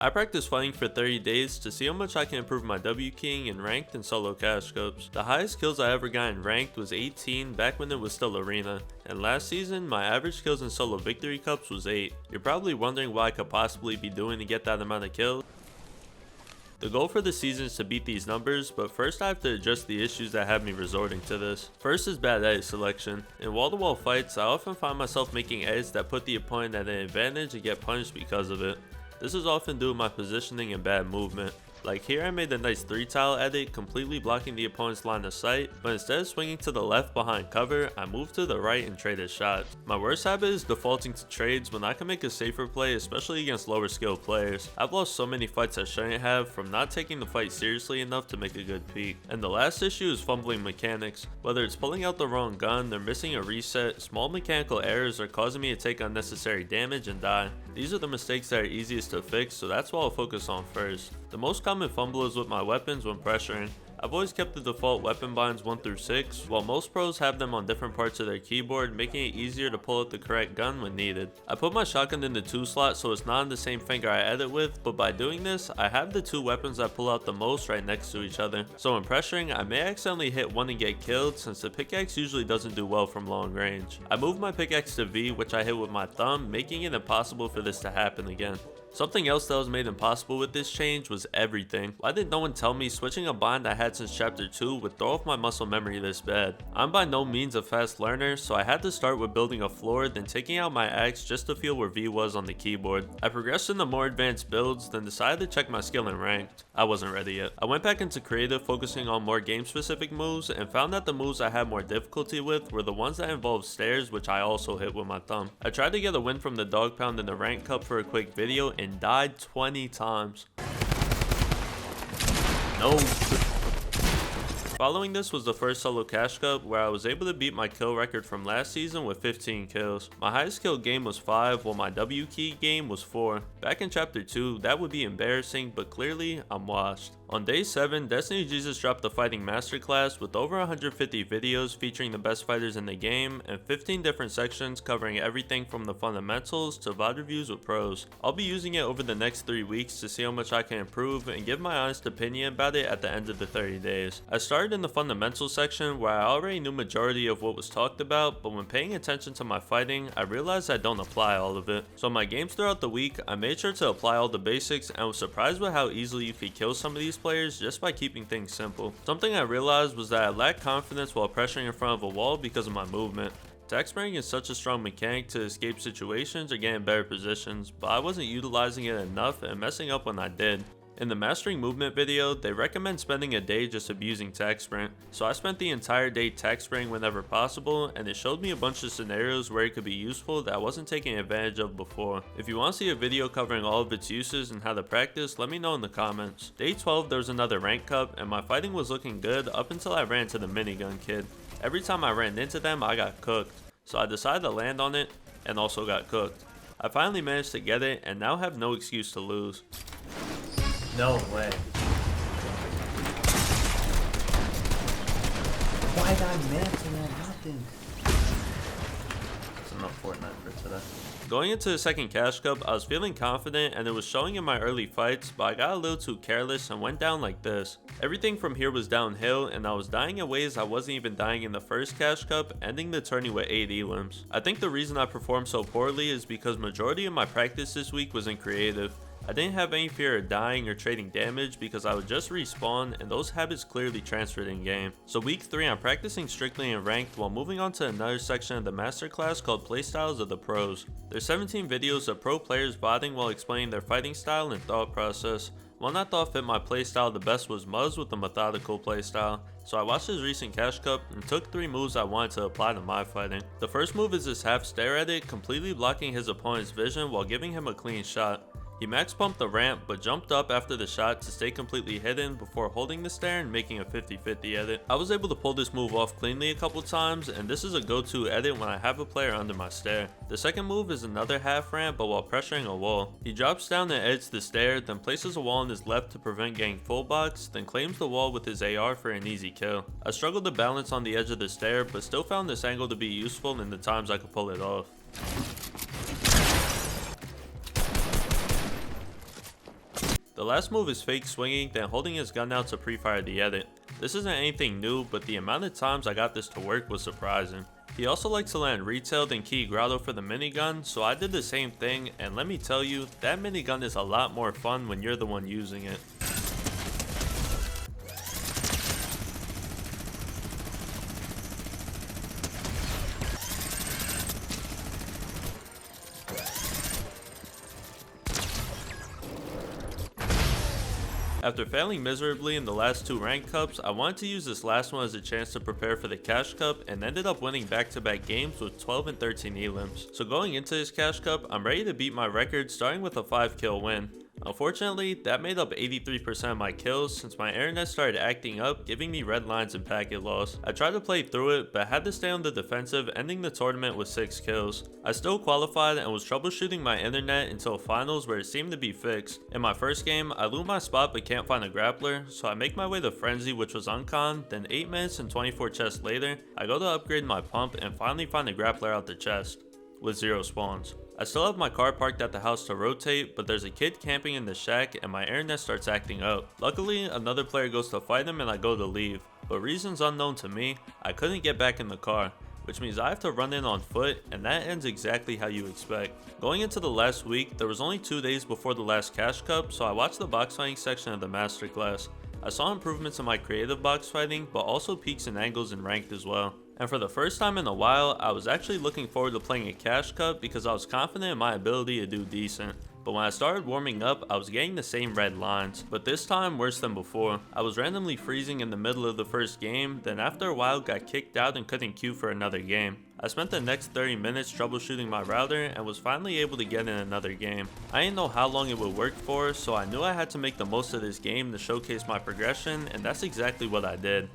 I practiced fighting for 30 days to see how much I can improve my W keying in ranked and solo cash cups. The highest kills I ever got in ranked was 18 back when it was still arena, and last season my average kills in solo victory cups was 8. You're probably wondering what I could possibly be doing to get that amount of kills. The goal for the season is to beat these numbers, but first I have to address the issues that have me resorting to this. First is bad edit selection. In wall-to-wall fights, I often find myself making edits that put the opponent at an advantage and get punished because of it. This is often due to my positioning and bad movement. Like here, I made a nice 3-tile edit completely blocking the opponent's line of sight, but instead of swinging to the left behind cover, I moved to the right and traded shots. My worst habit is defaulting to trades when I can make a safer play, especially against lower skilled players. I've lost so many fights I shouldn't have from not taking the fight seriously enough to make a good peek. And the last issue is fumbling mechanics. Whether it's pulling out the wrong gun, or missing a reset, small mechanical errors are causing me to take unnecessary damage and die. These are the mistakes that are easiest to fix, so that's what I'll focus on first. The most common fumble is with my weapons when pressuring. I've always kept the default weapon binds 1 through 6, while most pros have them on different parts of their keyboard, making it easier to pull out the correct gun when needed. I put my shotgun in the 2 slot so it's not on the same finger I edit with, but by doing this, I have the 2 weapons I pull out the most right next to each other. So when pressuring, I may accidentally hit one and get killed since the pickaxe usually doesn't do well from long range. I moved my pickaxe to V, which I hit with my thumb, making it impossible for this to happen again. Something else that was made impossible with this change was everything. Why did no one tell me switching a bind I had since chapter 2 would throw off my muscle memory this bad? I'm by no means a fast learner, so I had to start with building a floor, then taking out my axe just to feel where V was on the keyboard. I progressed into more advanced builds, then decided to check my skill in ranked. I wasn't ready yet. I went back into creative, focusing on more game specific moves, and found that the moves I had more difficulty with were the ones that involved stairs, which I also hit with my thumb. I tried to get a win from the dog pound in the rank cup for a quick video and died 20 times. No. Following this was the first solo cash cup where I was able to beat my kill record from last season with 15 kills. My highest kill game was 5 while my W key game was 4. Back in chapter 2 that would be embarrassing, but clearly I'm washed. On day 7, Destiny Jesus dropped the fighting masterclass with over 150 videos featuring the best fighters in the game and 15 different sections covering everything from the fundamentals to VOD reviews with pros. I'll be using it over the next 3 weeks to see how much I can improve and give my honest opinion about it at the end of the 30 days. I started in the fundamentals section where I already knew majority of what was talked about, but when paying attention to my fighting, I realized I don't apply all of it. So in my games throughout the week, I made sure to apply all the basics and was surprised with how easily you could kill some of these players just by keeping things simple. Something I realized was that I lacked confidence while pressuring in front of a wall because of my movement. Attack spraying is such a strong mechanic to escape situations or get in better positions, but I wasn't utilizing it enough and messing up when I did. In the Mastering Movement video, they recommend spending a day just abusing tac sprint, so I spent the entire day tac spraying whenever possible, and it showed me a bunch of scenarios where it could be useful that I wasn't taking advantage of before. If you want to see a video covering all of its uses and how to practice, let me know in the comments. Day 12 there was another rank cup, and my fighting was looking good up until I ran to the minigun kid. Every time I ran into them I got cooked, so I decided to land on it and also got cooked. I finally managed to get it and now have no excuse to lose. No way. Why did I miss and that happened? That's enough Fortnite for today. Going into the second cash cup, I was feeling confident and it was showing in my early fights, but I got a little too careless and went down like this. Everything from here was downhill and I was dying in ways I wasn't even dying in the first cash cup, ending the tourney with 8 elims. I think the reason I performed so poorly is because majority of my practice this week was in creative. I didn't have any fear of dying or trading damage because I would just respawn, and those habits clearly transferred in game. So week 3 I'm practicing strictly in ranked while moving on to another section of the masterclass called Playstyles of the Pros. There's 17 videos of pro players VODing while explaining their fighting style and thought process. One I thought fit my playstyle the best was Muzz with the methodical playstyle, so I watched his recent cash cup and took 3 moves I wanted to apply to my fighting. The first move is this half stare edit, completely blocking his opponent's vision while giving him a clean shot. He max pumped the ramp but jumped up after the shot to stay completely hidden before holding the stare and making a 50-50 edit. I was able to pull this move off cleanly a couple times, and this is a go-to edit when I have a player under my stare. The second move is another half ramp but while pressuring a wall. He drops down and edits the stare, then places a wall on his left to prevent getting full box, then claims the wall with his AR for an easy kill. I struggled to balance on the edge of the stare but still found this angle to be useful in the times I could pull it off. The last move is fake swinging, then holding his gun out to pre-fire the edit. This isn't anything new, but the amount of times I got this to work was surprising. He also likes to land retailed and key grotto for the minigun, so I did the same thing, and let me tell you, that minigun is a lot more fun when you're the one using it. After failing miserably in the last 2 ranked cups, I wanted to use this last one as a chance to prepare for the cash cup and ended up winning back-to-back games with 12 and 13 elims. So going into this cash cup, I'm ready to beat my record starting with a 5 kill win. Unfortunately, that made up 83% of my kills since my internet started acting up, giving me red lines and packet loss. I tried to play through it, but had to stay on the defensive, ending the tournament with 6 kills. I still qualified and was troubleshooting my internet until finals where it seemed to be fixed. In my first game, I loot my spot but can't find a grappler, so I make my way to Frenzy, which was uncon. Then 8 minutes and 24 chests later, I go to upgrade my pump and finally find a grappler out the chest, with 0 spawns. I still have my car parked at the house to rotate, but there's a kid camping in the shack and my internet starts acting up. Luckily, another player goes to fight him and I go to leave, but reasons unknown to me, I couldn't get back in the car, which means I have to run in on foot, and that ends exactly how you expect. Going into the last week, there was only 2 days before the last cash cup, so I watched the box fighting section of the Masterclass. I saw improvements in my creative box fighting, but also peaks and angles in ranked as well. And for the first time in a while, I was actually looking forward to playing a cash cup because I was confident in my ability to do decent. But when I started warming up, I was getting the same red lines, but this time worse than before. I was randomly freezing in the middle of the first game, then after a while got kicked out and couldn't queue for another game. I spent the next 30 minutes troubleshooting my router and was finally able to get in another game. I didn't know how long it would work for, so I knew I had to make the most of this game to showcase my progression, and that's exactly what I did.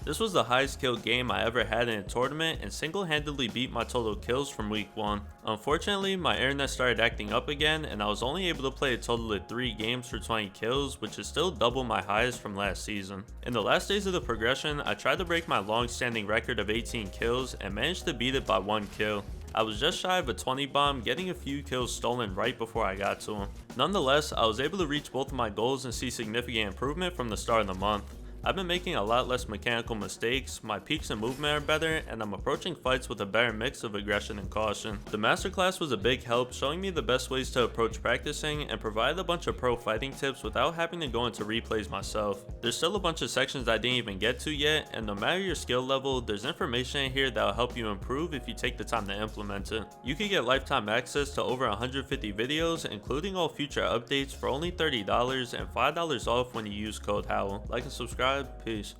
This was the highest kill game I ever had in a tournament and single-handedly beat my total kills from week 1. Unfortunately, my internet started acting up again and I was only able to play a total of 3 games for 20 kills, which is still double my highest from last season. In the last days of the progression, I tried to break my long-standing record of 18 kills and managed to beat it by 1 kill. I was just shy of a 20 bomb, getting a few kills stolen right before I got to him. Nonetheless, I was able to reach both of my goals and see significant improvement from the start of the month. I've been making a lot less mechanical mistakes, my peaks and movement are better, and I'm approaching fights with a better mix of aggression and caution. The Masterclass was a big help, showing me the best ways to approach practicing and provided a bunch of pro fighting tips without having to go into replays myself. There's still a bunch of sections I didn't even get to yet, and no matter your skill level, there's information in here that will help you improve if you take the time to implement it. You can get lifetime access to over 150 videos, including all future updates for only $30 and $5 off when you use code Howl. Like and subscribe. Peace.